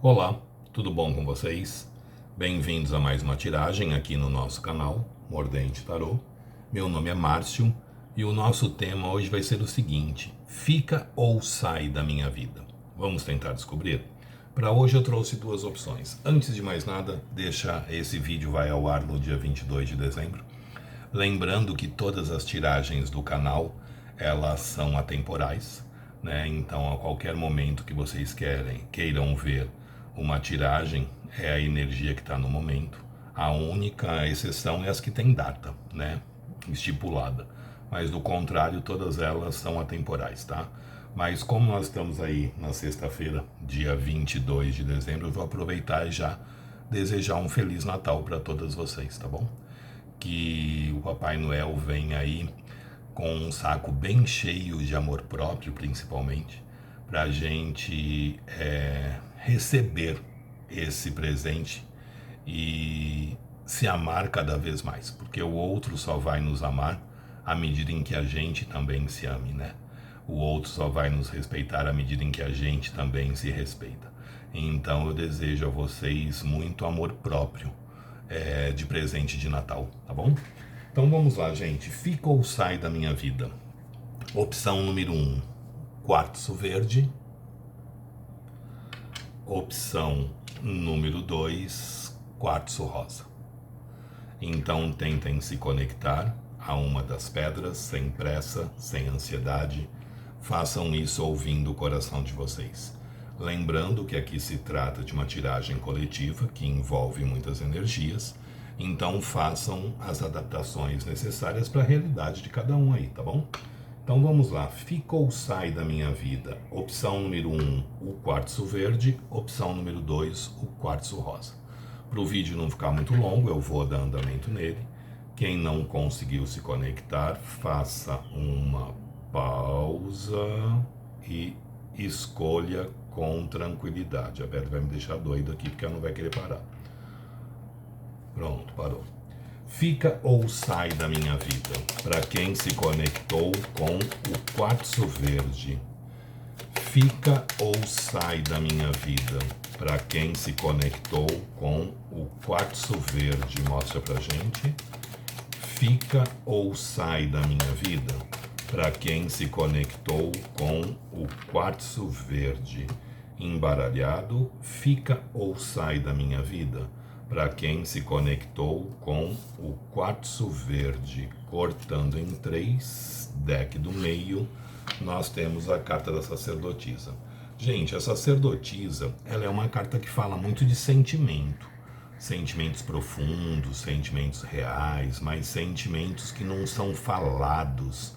Olá, tudo bom com vocês? Bem-vindos a mais uma tiragem aqui no nosso canal, Mordente Tarô. Meu nome é Márcio e o nosso tema hoje vai ser o seguinte: fica ou sai da minha vida? Vamos tentar descobrir? Para hoje eu trouxe duas opções. Antes de mais nada, esse vídeo vai ao ar no dia 22 de dezembro. Lembrando que todas as tiragens do canal, elas são atemporais, né? Então, a qualquer momento que vocês queiram ver uma tiragem, é a energia que está no momento. A única exceção é as que têm data, né? Estipulada. Mas, do contrário, todas elas são atemporais, tá? Mas como nós estamos aí na sexta-feira, dia 22 de dezembro, eu vou aproveitar e já desejar um Feliz Natal para todas vocês, tá bom? Que o Papai Noel vem aí com um saco bem cheio de amor próprio, principalmente, para a gente receber esse presente e se amar cada vez mais, porque o outro só vai nos amar à medida em que a gente também se ame, né? O outro só vai nos respeitar à medida em que a gente também se respeita. Então eu desejo a vocês muito amor próprio de presente de Natal, tá bom? Então vamos lá, gente. Fica ou sai da minha vida? Opção número 1, quartzo verde. Opção número 2, quartzo rosa. Então tentem se conectar a uma das pedras sem pressa, sem ansiedade. Façam isso ouvindo o coração de vocês. Lembrando que aqui se trata de uma tiragem coletiva que envolve muitas energias, então façam as adaptações necessárias para a realidade de cada um aí, tá bom? Então vamos lá, fica ou sai da minha vida? Opção número 1, o quartzo verde. Opção número 2, o quartzo rosa. Para o vídeo não ficar muito longo, eu vou dar andamento nele. Quem não conseguiu se conectar, faça uma pausa e escolha com tranquilidade. A Beth vai me deixar doido aqui porque ela não vai querer parar. Pronto, parou. Fica ou sai da minha vida? Para quem se conectou com o quartzo verde. Fica ou sai da minha vida? Para quem se conectou com o quartzo verde. Mostra pra gente. Fica ou sai da minha vida? Para quem se conectou com o quartzo verde. Embaralhado, fica ou sai da minha vida? Para quem se conectou com o quartzo verde. Cortando em 3, deck do meio, nós temos a carta da sacerdotisa. Gente, a sacerdotisa, ela é uma carta que fala muito de sentimento. Sentimentos profundos, sentimentos reais, mas sentimentos que não são falados,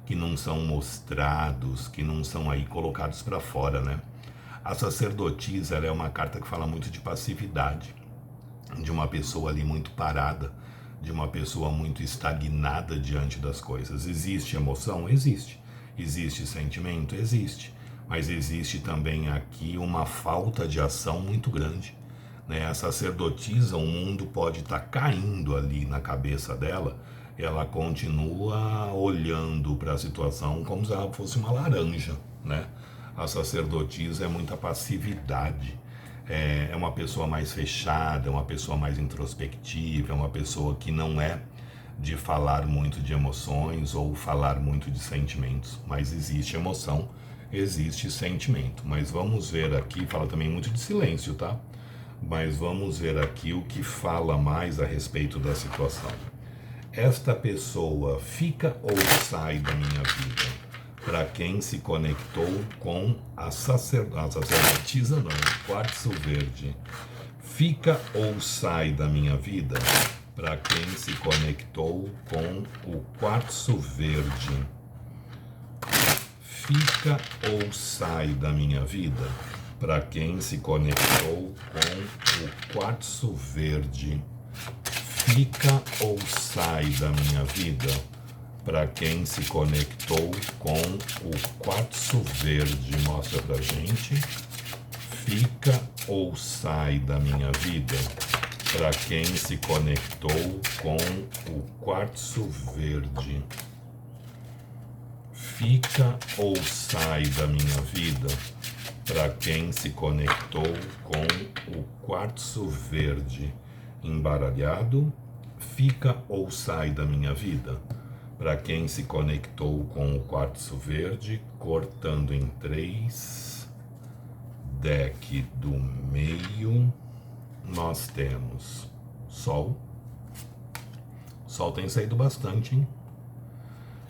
que não são mostrados, que não são aí colocados para fora, né? A sacerdotisa, ela é uma carta que fala muito de passividade, de uma pessoa ali muito parada, de uma pessoa muito estagnada diante das coisas. Existe emoção? Existe. Existe sentimento? Existe. Mas existe também aqui uma falta de ação muito grande, né? A sacerdotisa, o mundo pode estar caindo ali na cabeça dela, ela continua olhando para a situação como se ela fosse uma laranja, né? A sacerdotisa é muita passividade, é uma pessoa mais fechada, é uma pessoa mais introspectiva, é uma pessoa que não é de falar muito de emoções ou falar muito de sentimentos, mas existe emoção, existe sentimento. Mas vamos ver aqui, fala também muito de silêncio, tá? Mas vamos ver aqui o que fala mais a respeito da situação. Esta pessoa fica ou sai da minha vida? Para quem se conectou com a sacerdotisa, não, quartzo verde. Fica ou sai da minha vida? Para quem se conectou com o quartzo verde. Fica ou sai da minha vida? Para quem se conectou com o quartzo verde. Fica ou sai da minha vida? Para quem se conectou com o quartzo verde. Mostra pra gente. Fica ou sai da minha vida? Para quem se conectou com o quartzo verde. Fica ou sai da minha vida? para quem se conectou com o quartzo verde embaralhado, fica ou sai da minha vida. Para quem se conectou com o quartzo verde, cortando em 3, deck do meio, nós temos Sol. Sol tem saído bastante, hein?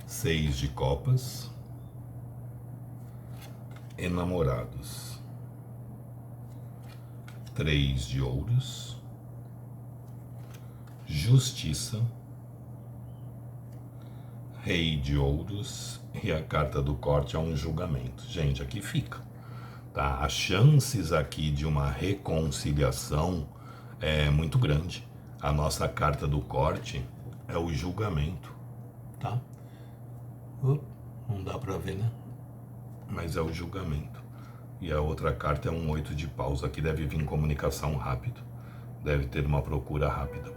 6 de copas. Enamorados. 3 de ouros. Justiça. Rei de ouros. E a carta do corte é um julgamento. Gente, aqui fica. Tá? As chances aqui de uma reconciliação é muito grande. A nossa carta do corte é o julgamento. Tá? Não dá pra ver, né? Mas é o julgamento. E a outra carta é um 8 de paus. Aqui deve vir comunicação rápido. Deve ter uma procura rápida.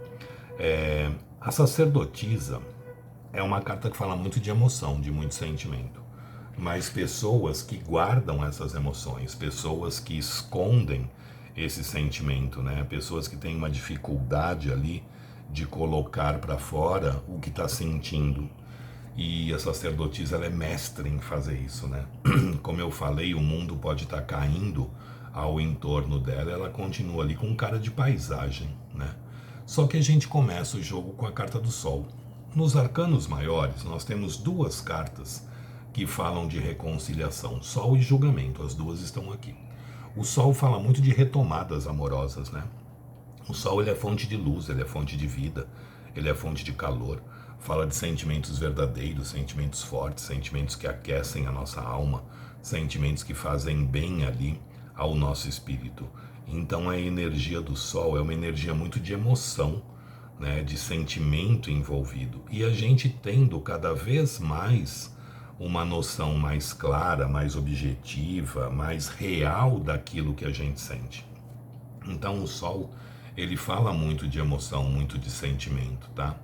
A sacerdotisa é uma carta que fala muito de emoção, de muito sentimento. Mas pessoas que guardam essas emoções, pessoas que escondem esse sentimento, né? Pessoas que têm uma dificuldade ali de colocar para fora o que está sentindo. E a sacerdotisa, ela é mestre em fazer isso, né? Como eu falei, o mundo pode estar caindo ao entorno dela, ela continua ali com cara de paisagem, né? Só que a gente começa o jogo com a carta do Sol. Nos arcanos maiores, nós temos 2 cartas que falam de reconciliação, Sol e julgamento, as 2 estão aqui. O Sol fala muito de retomadas amorosas, né? O Sol, ele é fonte de luz, ele é fonte de vida, ele é fonte de calor. Fala de sentimentos verdadeiros, sentimentos fortes, sentimentos que aquecem a nossa alma, sentimentos que fazem bem ali ao nosso espírito. Então a energia do Sol é uma energia muito de emoção, né, de sentimento envolvido. E a gente tendo cada vez mais uma noção mais clara, mais objetiva, mais real daquilo que a gente sente. Então o Sol, ele fala muito de emoção, muito de sentimento, tá?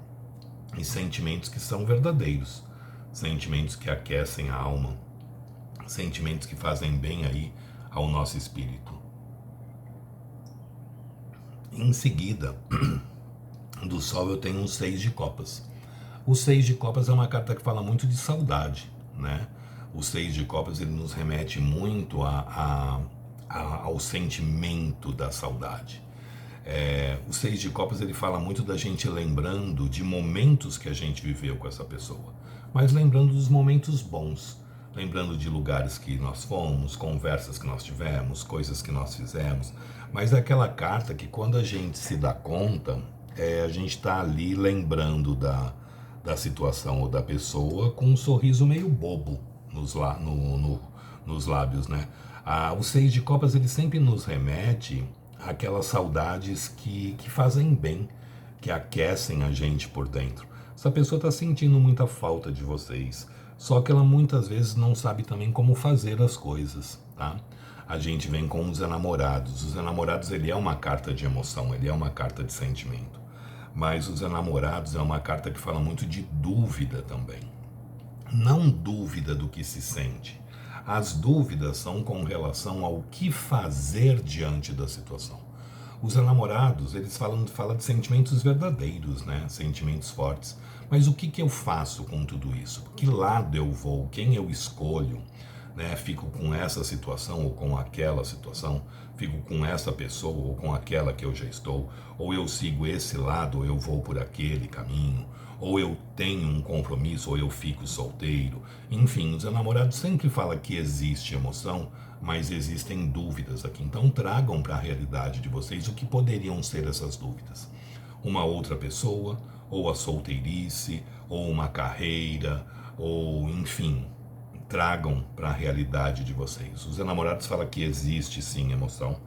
E sentimentos que são verdadeiros, sentimentos que aquecem a alma, sentimentos que fazem bem aí ao nosso espírito. Em seguida, do Sol eu tenho um 6 de copas. O 6 de copas é uma carta que fala muito de saudade, né? O 6 de copas, ele nos remete muito ao sentimento da saudade. O 6 de copas, ele fala muito da gente lembrando de momentos que a gente viveu com essa pessoa, mas lembrando dos momentos bons, lembrando de lugares que nós fomos, conversas que nós tivemos, coisas que nós fizemos, mas é aquela carta que quando a gente se dá conta, a gente está ali lembrando da situação ou da pessoa com um sorriso meio bobo nos lábios, né? O 6 de copas, ele sempre nos remete aquelas saudades que fazem bem, que aquecem a gente por dentro. Essa pessoa está sentindo muita falta de vocês, só que ela muitas vezes não sabe também como fazer as coisas, tá? A gente vem com os enamorados. Os enamorados, ele é uma carta de emoção, ele é uma carta de sentimento. Mas os enamorados é uma carta que fala muito de dúvida também. Não dúvida do que se sente. As dúvidas são com relação ao que fazer diante da situação. Os enamorados, eles falam de sentimentos verdadeiros, né? Sentimentos fortes. Mas o que eu faço com tudo isso? Que lado eu vou? Quem eu escolho? Né? Fico com essa situação ou com aquela situação? Fico com essa pessoa ou com aquela que eu já estou? Ou eu sigo esse lado ou eu vou por aquele caminho? Ou eu tenho um compromisso, ou eu fico solteiro. Enfim, os enamorados sempre falam que existe emoção, mas existem dúvidas aqui. Então tragam para a realidade de vocês o que poderiam ser essas dúvidas. Uma outra pessoa, ou a solteirice, ou uma carreira, ou enfim, tragam para a realidade de vocês. Os enamorados falam que existe sim emoção,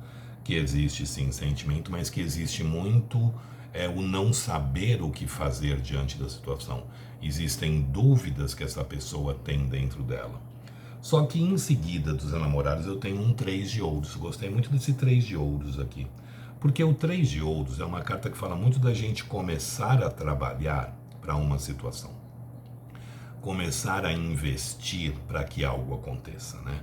que existe sim sentimento, mas que existe muito o não saber o que fazer diante da situação. Existem dúvidas que essa pessoa tem dentro dela. Só que em seguida dos enamorados eu tenho um 3 de ouros. Gostei muito desse 3 de ouros aqui. Porque o 3 de ouros é uma carta que fala muito da gente começar a trabalhar para uma situação. Começar a investir para que algo aconteça, né?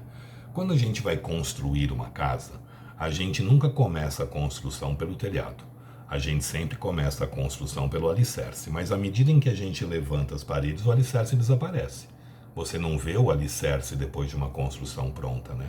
Quando a gente vai construir uma casa, a gente nunca começa a construção pelo telhado. A gente sempre começa a construção pelo alicerce, mas à medida em que a gente levanta as paredes, o alicerce desaparece. Você não vê o alicerce depois de uma construção pronta, né?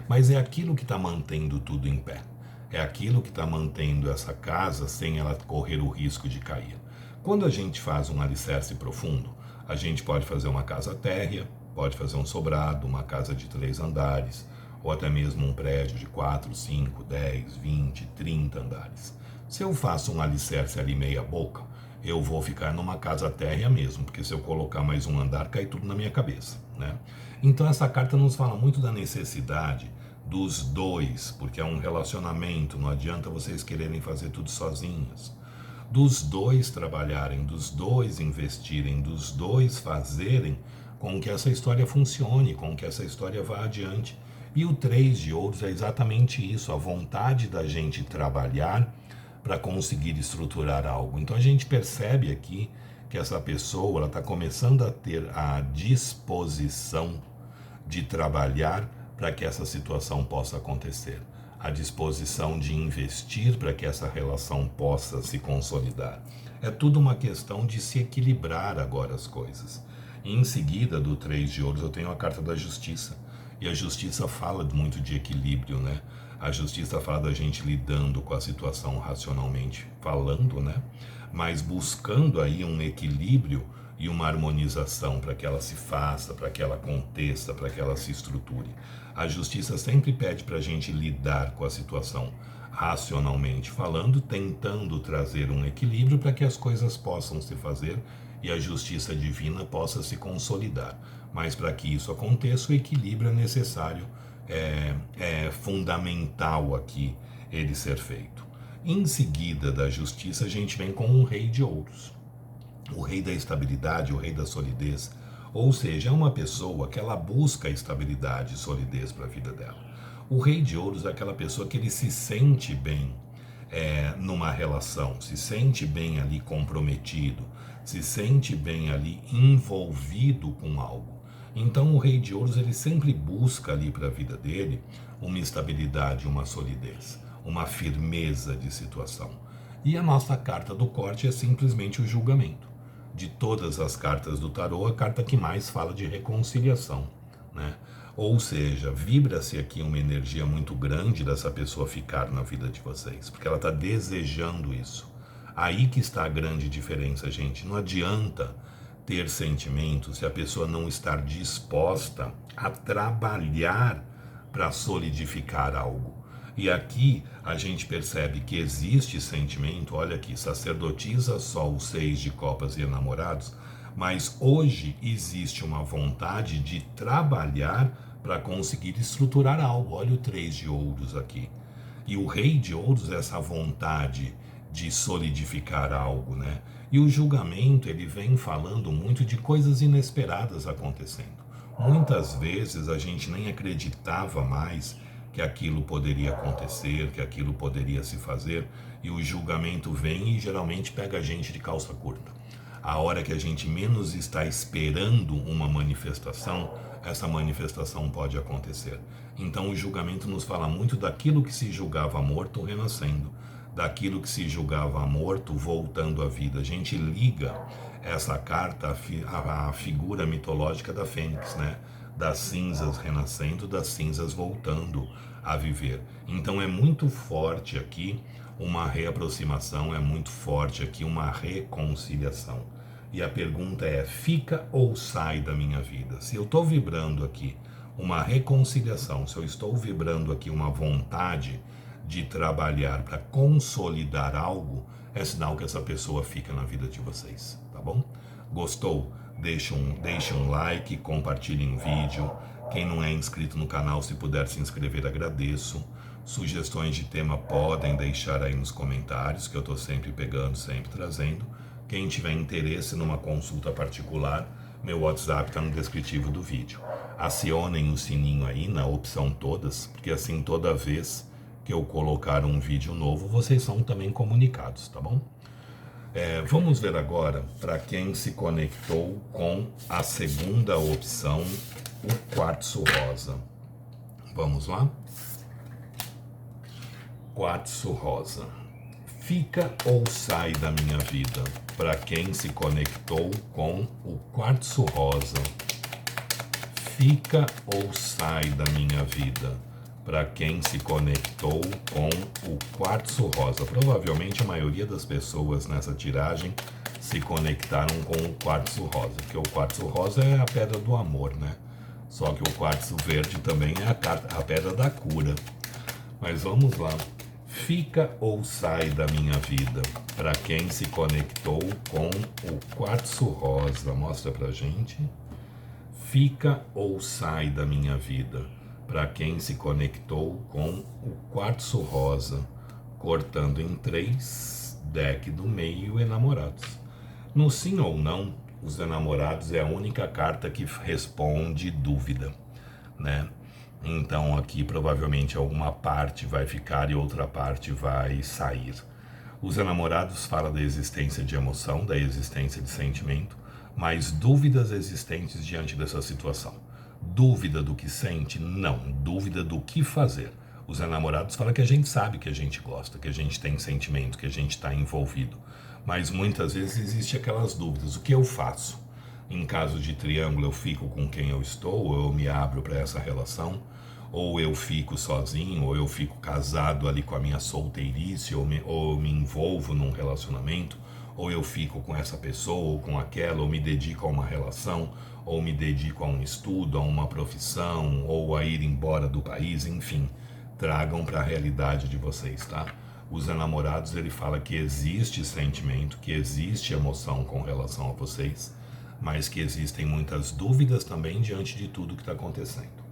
Mas é aquilo que está mantendo tudo em pé. É aquilo que está mantendo essa casa sem ela correr o risco de cair. Quando a gente faz um alicerce profundo, a gente pode fazer uma casa térrea, pode fazer um sobrado, uma casa de 3 andares, ou até mesmo um prédio de 4, 5, 10, 20, 30 andares. Se eu faço um alicerce ali meia boca, eu vou ficar numa casa térrea mesmo, porque se eu colocar mais um andar, cai tudo na minha cabeça, né? Então essa carta nos fala muito da necessidade dos dois, porque é um relacionamento, não adianta vocês quererem fazer tudo sozinhos. Dos dois trabalharem, dos dois investirem, dos dois fazerem com que essa história funcione, com que essa história vá adiante. E o 3 de ouros é exatamente isso, a vontade da gente trabalhar para conseguir estruturar algo. Então a gente percebe aqui que essa pessoa ela está começando a ter a disposição de trabalhar para que essa situação possa acontecer, a disposição de investir para que essa relação possa se consolidar. É tudo uma questão de se equilibrar agora as coisas. E em seguida do 3 de ouros eu tenho a carta da justiça. E a justiça fala muito de equilíbrio, né? A justiça fala da gente lidando com a situação racionalmente falando, né? Mas buscando aí um equilíbrio e uma harmonização para que ela se faça, para que ela aconteça, para que ela se estruture. A justiça sempre pede para a gente lidar com a situação racionalmente falando, tentando trazer um equilíbrio para que as coisas possam se fazer e a justiça divina possa se consolidar. Mas para que isso aconteça, o equilíbrio é necessário, é fundamental aqui ele ser feito. Em seguida da justiça, a gente vem com o rei de ouros. O rei da estabilidade, o rei da solidez. Ou seja, é uma pessoa que ela busca estabilidade e solidez para a vida dela. O rei de ouros é aquela pessoa que ele se sente bem numa relação, se sente bem ali comprometido, se sente bem ali envolvido com algo. Então o rei de ouros ele sempre busca ali para a vida dele uma estabilidade, uma solidez, uma firmeza de situação. E a nossa carta do corte é simplesmente o julgamento. De todas as cartas do tarô, a carta que mais fala de reconciliação, né? Ou seja, vibra-se aqui uma energia muito grande dessa pessoa ficar na vida de vocês, porque ela está desejando isso. Aí que está a grande diferença, gente. Não adianta ter sentimentos se a pessoa não estar disposta a trabalhar para solidificar algo. E aqui a gente percebe que existe sentimento, olha aqui, sacerdotisa, sol, 6 de copas e enamorados, mas hoje existe uma vontade de trabalhar para conseguir estruturar algo. Olha o 3 de ouros aqui. E o rei de ouros é essa vontade de solidificar algo, né? E o julgamento, ele vem falando muito de coisas inesperadas acontecendo. Muitas vezes a gente nem acreditava mais que aquilo poderia acontecer, que aquilo poderia se fazer, e o julgamento vem e geralmente pega a gente de calça curta. A hora que a gente menos está esperando uma manifestação, essa manifestação pode acontecer. Então o julgamento nos fala muito daquilo que se julgava morto renascendo, daquilo que se julgava morto voltando à vida. A gente liga essa carta à figura mitológica da Fênix, né? Das cinzas renascendo, das cinzas voltando a viver. Então é muito forte aqui uma reaproximação, é muito forte aqui uma reconciliação. E a pergunta é, fica ou sai da minha vida? Se eu estou vibrando aqui uma reconciliação, se eu estou vibrando aqui uma vontade de trabalhar para consolidar algo, é sinal que essa pessoa fica na vida de vocês, tá bom? Gostou? Deixe um like, compartilhem o vídeo. Quem não é inscrito no canal, se puder se inscrever, agradeço. Sugestões de tema podem deixar aí nos comentários, que eu estou sempre pegando, sempre trazendo. Quem tiver interesse numa consulta particular, meu WhatsApp está no descritivo do vídeo. Acionem o sininho aí na opção todas, porque assim toda vez que eu colocar um vídeo novo, vocês são também comunicados, tá bom? Vamos ver agora para quem se conectou com a segunda opção, o quartzo rosa. Vamos lá? Quartzo rosa. Fica ou sai da minha vida? Para quem se conectou com o quartzo rosa. Fica ou sai da minha vida? Para quem se conectou com o quartzo rosa. Provavelmente a maioria das pessoas nessa tiragem se conectaram com o quartzo rosa, porque o quartzo rosa é a pedra do amor, né? Só que o quartzo verde também é a pedra da cura. Mas vamos lá. Fica ou sai da minha vida? Para quem se conectou com o quartzo rosa. Mostra pra gente. Fica ou sai da minha vida? Para quem se conectou com o quartzo rosa. Cortando em 3, deck do meio, enamorados. No sim ou não, os enamorados é a única carta que responde dúvida, né? Então aqui provavelmente alguma parte vai ficar e outra parte vai sair. Os enamorados falam da existência de emoção, da existência de sentimento, mas dúvidas existentes diante dessa situação. Dúvida do que sente? Não. Dúvida do que fazer. Os enamorados falam que a gente sabe que a gente gosta, que a gente tem sentimento, que a gente está envolvido. Mas muitas vezes existe aquelas dúvidas. O que eu faço? Em caso de triângulo, eu fico com quem eu estou, ou eu me abro para essa relação, ou eu fico sozinho, ou eu fico casado ali com a minha solteirice, ou me envolvo num relacionamento, ou eu fico com essa pessoa ou com aquela, ou me dedico a uma relação, ou me dedico a um estudo, a uma profissão, ou a ir embora do país, enfim. Tragam para a realidade de vocês, tá? Os enamorados, ele fala que existe sentimento, que existe emoção com relação a vocês, mas que existem muitas dúvidas também diante de tudo que está acontecendo.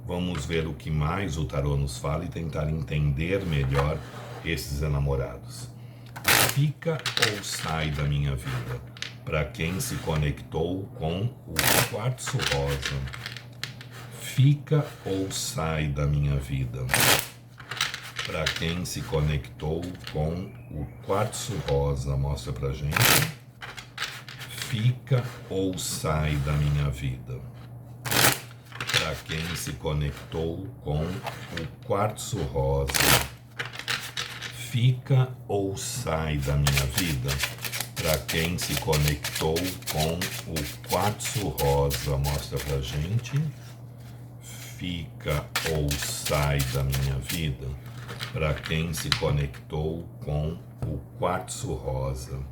Vamos ver o que mais o tarô nos fala e tentar entender melhor esses enamorados. Fica ou sai da minha vida? Para quem se conectou com o quartzo rosa. Fica ou sai da minha vida? Para quem se conectou com o quartzo rosa. Mostra pra gente. Fica ou sai da minha vida? Para quem se conectou com o quartzo rosa. Fica ou sai da minha vida? Para quem se conectou com o quartzo rosa. Mostra pra gente. Fica ou sai da minha vida? Para quem se conectou com o quartzo rosa.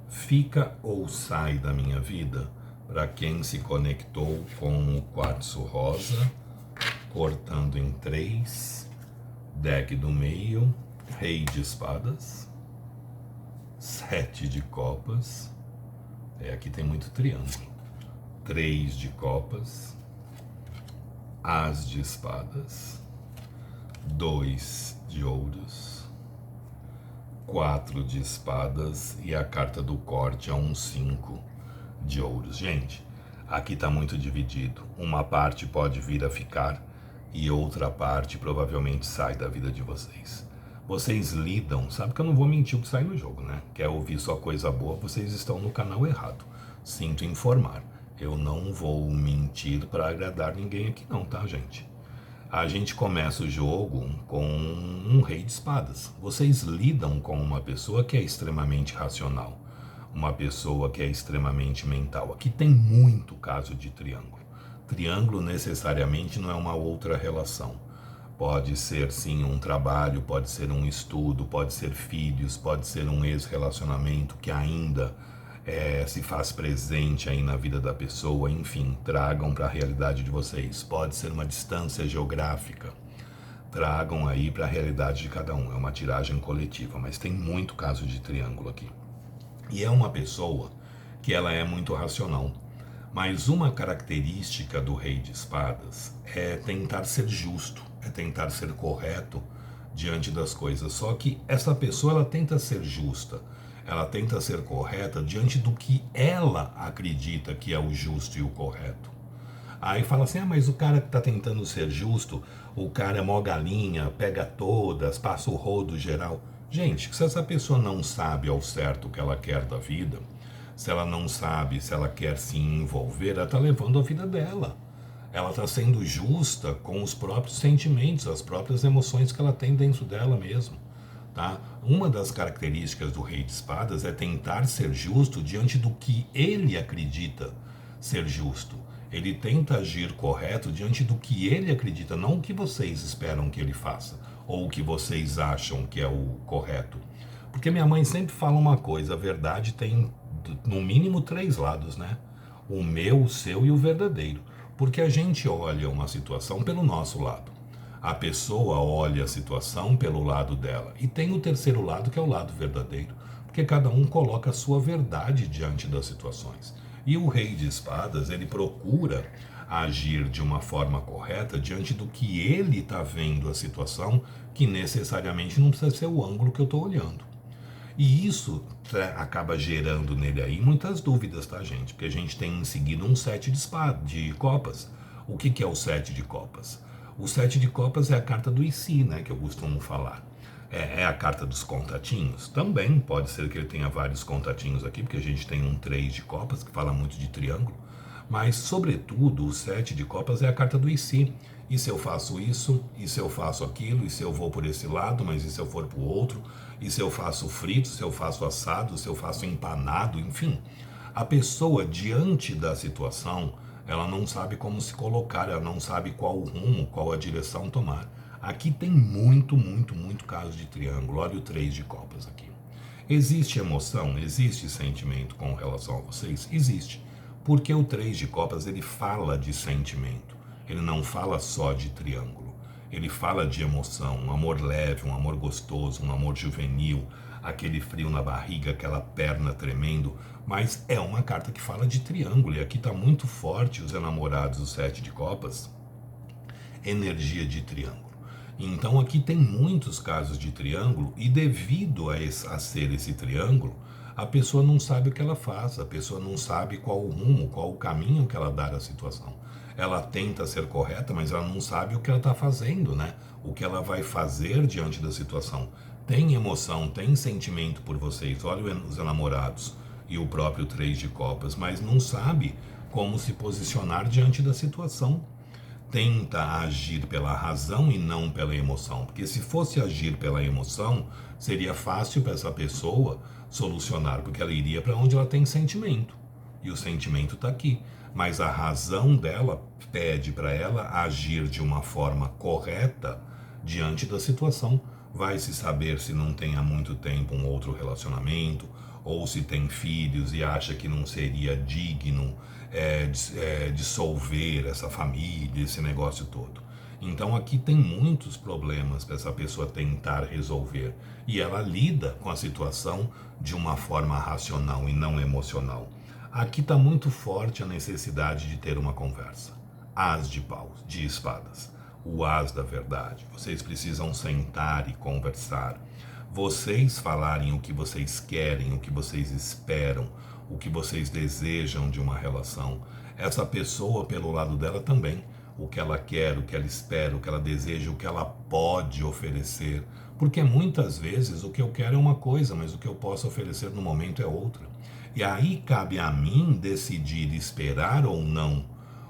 Fica ou sai da minha vida? Para quem se conectou com o quartzo rosa. Cortando em 3, deck do meio, rei de espadas, 7 de copas, aqui tem muito triângulo, 3 de copas, as de espadas, 2 de ouros, 4 de espadas e a carta do corte é um 5 de ouros. Gente, aqui está muito dividido. Uma parte pode vir a ficar e outra parte provavelmente sai da vida de vocês. Vocês lidam, sabe que eu não vou mentir o que sai no jogo, né? Quer ouvir só coisa boa, vocês estão no canal errado. Sinto informar, eu não vou mentir para agradar ninguém aqui não, tá, gente? A gente começa o jogo com um rei de espadas. Vocês lidam com uma pessoa que é extremamente racional, uma pessoa que é extremamente mental. Aqui tem muito caso de triângulo. Triângulo necessariamente não é uma outra relação. Pode ser sim um trabalho, pode ser um estudo, pode ser filhos, pode ser um ex-relacionamento que ainda se faz presente aí na vida da pessoa. Enfim, tragam para a realidade de vocês. Pode ser uma distância geográfica. Tragam aí para a realidade de cada um. É uma tiragem coletiva, mas tem muito caso de triângulo aqui. E é uma pessoa que ela é muito racional. Mas uma característica do rei de espadas é tentar ser justo, é tentar ser correto diante das coisas. Só que essa pessoa, ela tenta ser justa, ela tenta ser correta diante do que ela acredita que é o justo e o correto. Aí fala assim, mas o cara que está tentando ser justo, o cara é mó galinha, pega todas, passa o rodo geral. Gente, se essa pessoa não sabe ao certo o que ela quer da vida, se ela não sabe se ela quer se envolver, ela está levando a vida dela. ela está sendo justa com os próprios sentimentos, as próprias emoções que ela tem dentro dela mesmo. Tá? Uma das características do Rei de Espadas é tentar ser justo diante do que ele acredita ser justo. Ele tenta agir correto diante do que ele acredita, não o que vocês esperam que ele faça, ou o que vocês acham que é o correto. Porque minha mãe sempre fala uma coisa: a verdade tem no mínimo 3 lados, né? O meu, o seu e o verdadeiro. Porque a gente olha uma situação pelo nosso lado. A pessoa olha a situação pelo lado dela. E tem o terceiro lado, que é o lado verdadeiro. Porque cada um coloca a sua verdade diante das situações. E o Rei de Espadas, ele procura agir de uma forma correta diante do que ele está vendo a situação, que necessariamente não precisa ser o ângulo que eu estou olhando. E isso acaba gerando nele aí muitas dúvidas, tá, gente? Porque a gente tem em seguida um 7 de copas. O que é o 7 de copas? O 7 de copas é a carta do IC, né, que eu costumo falar. É a carta dos contatinhos. Também pode ser que ele tenha vários contatinhos aqui, porque a gente tem um 3 de copas, que fala muito de triângulo. Mas, sobretudo, o 7 de copas é a carta do IC. E se eu faço isso? E se eu faço aquilo? E se eu vou por esse lado? Mas e se eu for para o outro? E se eu faço frito? Se eu faço assado? Se eu faço empanado? Enfim, a pessoa, diante da situação, ela não sabe como se colocar, ela não sabe qual o rumo, qual a direção tomar. Aqui tem muito caso de triângulo. Olha o 3 de copas aqui. Existe emoção? Existe sentimento com relação a vocês? Existe. Porque o 3 de copas, ele fala de sentimento. Ele não fala só de triângulo. Ele fala de emoção, um amor leve, um amor gostoso, um amor juvenil, aquele frio na barriga, aquela perna tremendo. Mas é uma carta que fala de triângulo. E aqui está muito forte os enamorados do 7 de copas. Energia de triângulo. Então aqui tem muitos casos de triângulo e devido a ser esse triângulo, a pessoa não sabe o que ela faz, a pessoa não sabe qual o rumo, qual o caminho que ela dá à situação. Ela tenta ser correta, mas ela não sabe o que ela está fazendo, né? O que ela vai fazer diante da situação. Tem emoção, tem sentimento por vocês, olha os enamorados e o próprio 3 de copas, mas não sabe como se posicionar diante da situação. Tenta agir pela razão e não pela emoção, porque se fosse agir pela emoção, seria fácil para essa pessoa solucionar, porque ela iria para onde ela tem sentimento, e o sentimento está aqui, mas a razão dela pede para ela agir de uma forma correta diante da situação. Vai se saber se não tem há muito tempo um outro relacionamento, ou se tem filhos e acha que não seria digno dissolver essa família, esse negócio todo. Então aqui tem muitos problemas para essa pessoa tentar resolver. E ela lida com a situação de uma forma racional e não emocional. Aqui está muito forte a necessidade de ter uma conversa. As de paus, de espadas. O as da verdade. Vocês precisam sentar e conversar. Vocês falarem o que vocês querem, o que vocês esperam, o que vocês desejam de uma relação. Essa pessoa, pelo lado dela também, o que ela quer, o que ela espera, o que ela deseja, o que ela pode oferecer. Porque muitas vezes o que eu quero é uma coisa, mas o que eu posso oferecer no momento é outra. E aí cabe a mim decidir esperar ou não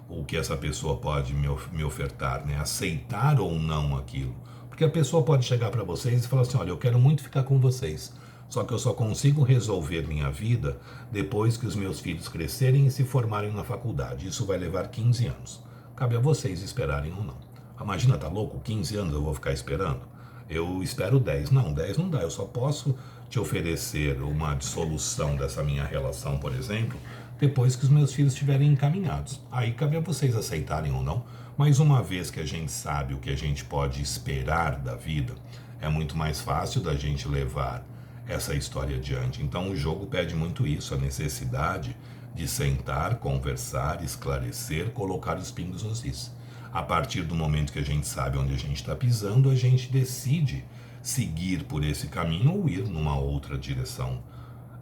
o que essa pessoa pode me ofertar, né? Aceitar ou não aquilo. Porque a pessoa pode chegar para vocês e falar assim: olha, eu quero muito ficar com vocês, só que eu só consigo resolver minha vida depois que os meus filhos crescerem e se formarem na faculdade. Isso vai levar 15 anos. Cabe a vocês esperarem ou não. Imagina, tá louco? 15 anos eu vou ficar esperando? Eu espero 10. Não, 10 não dá. Eu só posso te oferecer uma dissolução dessa minha relação, por exemplo, depois que os meus filhos estiverem encaminhados. Aí cabe a vocês aceitarem ou não. Mas uma vez que a gente sabe o que a gente pode esperar da vida, é muito mais fácil da gente levar essa história adiante. Então o jogo pede muito isso, a necessidade de sentar, conversar, esclarecer, colocar os pingos nos is. A partir do momento que a gente sabe onde a gente está pisando, a gente decide seguir por esse caminho ou ir numa outra direção.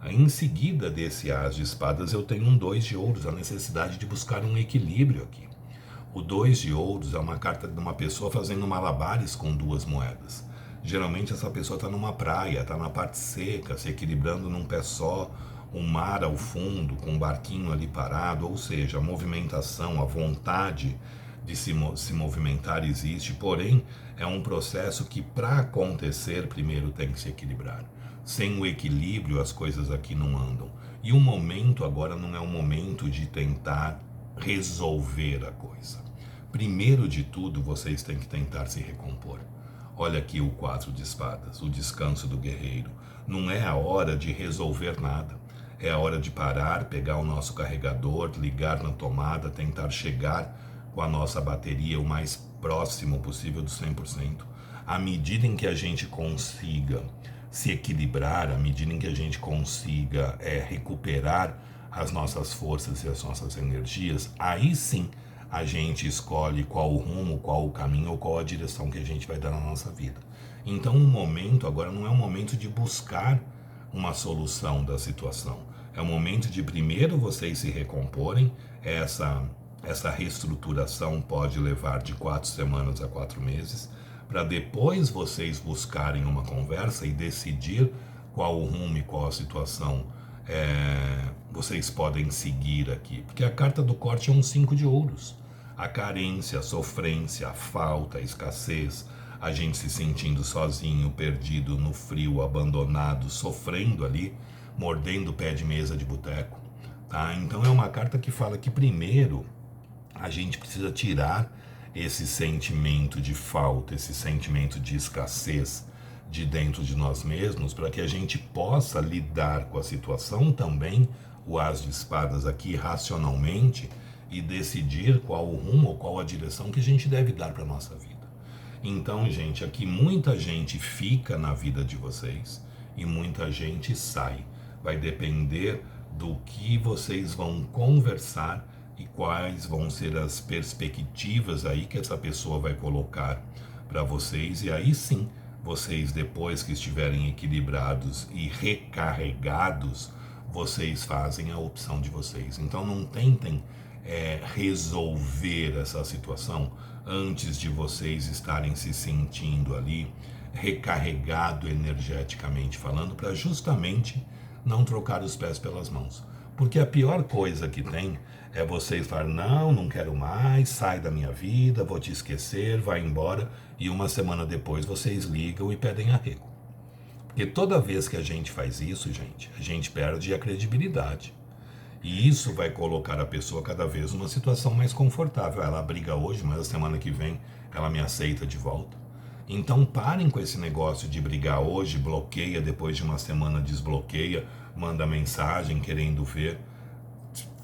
Em seguida desse as de espadas, eu tenho um 2 de ouros, a necessidade de buscar um equilíbrio aqui. O 2 de ouros é uma carta de uma pessoa fazendo malabares com 2 moedas. Geralmente essa pessoa está numa praia, está na parte seca, se equilibrando num pé só, um mar ao fundo, com um barquinho ali parado, ou seja, a movimentação, a vontade de se movimentar existe, porém é um processo que para acontecer primeiro tem que se equilibrar. Sem o equilíbrio as coisas aqui não andam. E o momento agora não é um momento de tentar resolver a coisa. Primeiro de tudo vocês têm que tentar se recompor. Olha aqui o 4 de espadas, o descanso do guerreiro. Não é a hora de resolver nada. É a hora de parar, pegar o nosso carregador, ligar na tomada, tentar chegar com a nossa bateria o mais próximo possível do 100%. À medida em que a gente consiga se equilibrar, à medida em que a gente consiga recuperar as nossas forças e as nossas energias, aí sim a gente escolhe qual o rumo, qual o caminho ou qual a direção que a gente vai dar na nossa vida. Então o momento agora não é um momento de buscar uma solução da situação. É o momento de primeiro vocês se recomporem. Essa reestruturação pode levar de 4 semanas a 4 meses, para depois vocês buscarem uma conversa e decidir qual o rumo e qual a situação vocês podem seguir aqui. Porque a carta do corte é um 5 de ouros. A carência, a sofrência, a falta, a escassez, a gente se sentindo sozinho, perdido no frio, abandonado, sofrendo ali, mordendo o pé de mesa de boteco. Tá? Então é uma carta que fala que primeiro a gente precisa tirar esse sentimento de falta, esse sentimento de escassez de dentro de nós mesmos, para que a gente possa lidar com a situação também, o As de Espadas aqui, racionalmente, e decidir qual o rumo ou qual a direção que a gente deve dar para a nossa vida. Então, gente, aqui muita gente fica na vida de vocês e muita gente sai. Vai depender do que vocês vão conversar e quais vão ser as perspectivas aí que essa pessoa vai colocar para vocês. E aí sim, vocês, depois que estiverem equilibrados e recarregados, vocês fazem a opção de vocês. Então não tentem resolver essa situação antes de vocês estarem se sentindo ali recarregado energeticamente falando, para justamente não trocar os pés pelas mãos. Porque a pior coisa que tem é vocês falar, não quero mais, sai da minha vida, vou te esquecer, vai embora, e uma semana depois vocês ligam e pedem arrego. Porque toda vez que a gente faz isso, gente, a gente perde a credibilidade. E isso vai colocar a pessoa cada vez numa situação mais confortável. Ela briga hoje, mas a semana que vem ela me aceita de volta. Então parem com esse negócio de brigar hoje, bloqueia, depois de uma semana desbloqueia, manda mensagem querendo ver.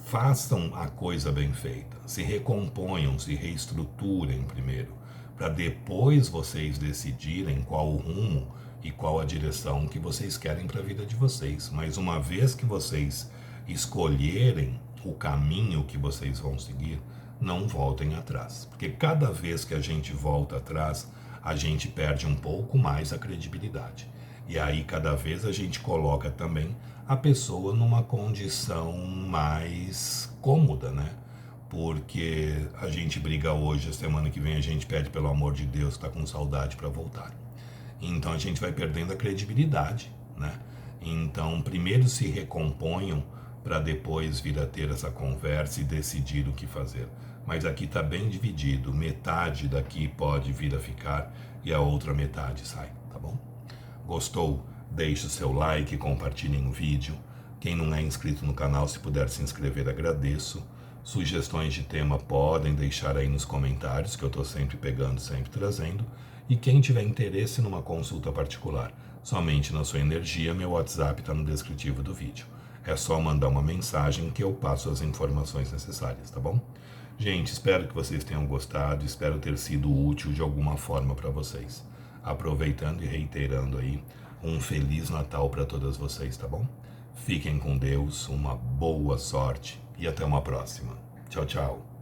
Façam a coisa bem feita, se recomponham, se reestruturem primeiro, para depois vocês decidirem qual o rumo e qual a direção que vocês querem para a vida de vocês. Mas uma vez que vocês escolherem o caminho que vocês vão seguir, não voltem atrás, porque cada vez que a gente volta atrás, a gente perde um pouco mais a credibilidade. E aí cada vez a gente coloca também a pessoa numa condição mais cômoda, né? Porque a gente briga hoje, a semana que vem a gente pede pelo amor de Deus, está com saudade para voltar. Então a gente vai perdendo a credibilidade, né? Então primeiro se recomponham para depois vir a ter essa conversa e decidir o que fazer. Mas aqui está bem dividido, metade daqui pode vir a ficar e a outra metade sai, tá bom? Gostou? Deixe o seu like, compartilhem o vídeo. Quem não é inscrito no canal, se puder se inscrever, agradeço. Sugestões de tema podem deixar aí nos comentários, que eu estou sempre pegando, sempre trazendo. E quem tiver interesse numa consulta particular, somente na sua energia, meu WhatsApp está no descritivo do vídeo. É só mandar uma mensagem que eu passo as informações necessárias, tá bom? Gente, espero que vocês tenham gostado, espero ter sido útil de alguma forma para vocês. Aproveitando e reiterando aí, um Feliz Natal para todas vocês, tá bom? Fiquem com Deus, uma boa sorte e até uma próxima. Tchau, tchau.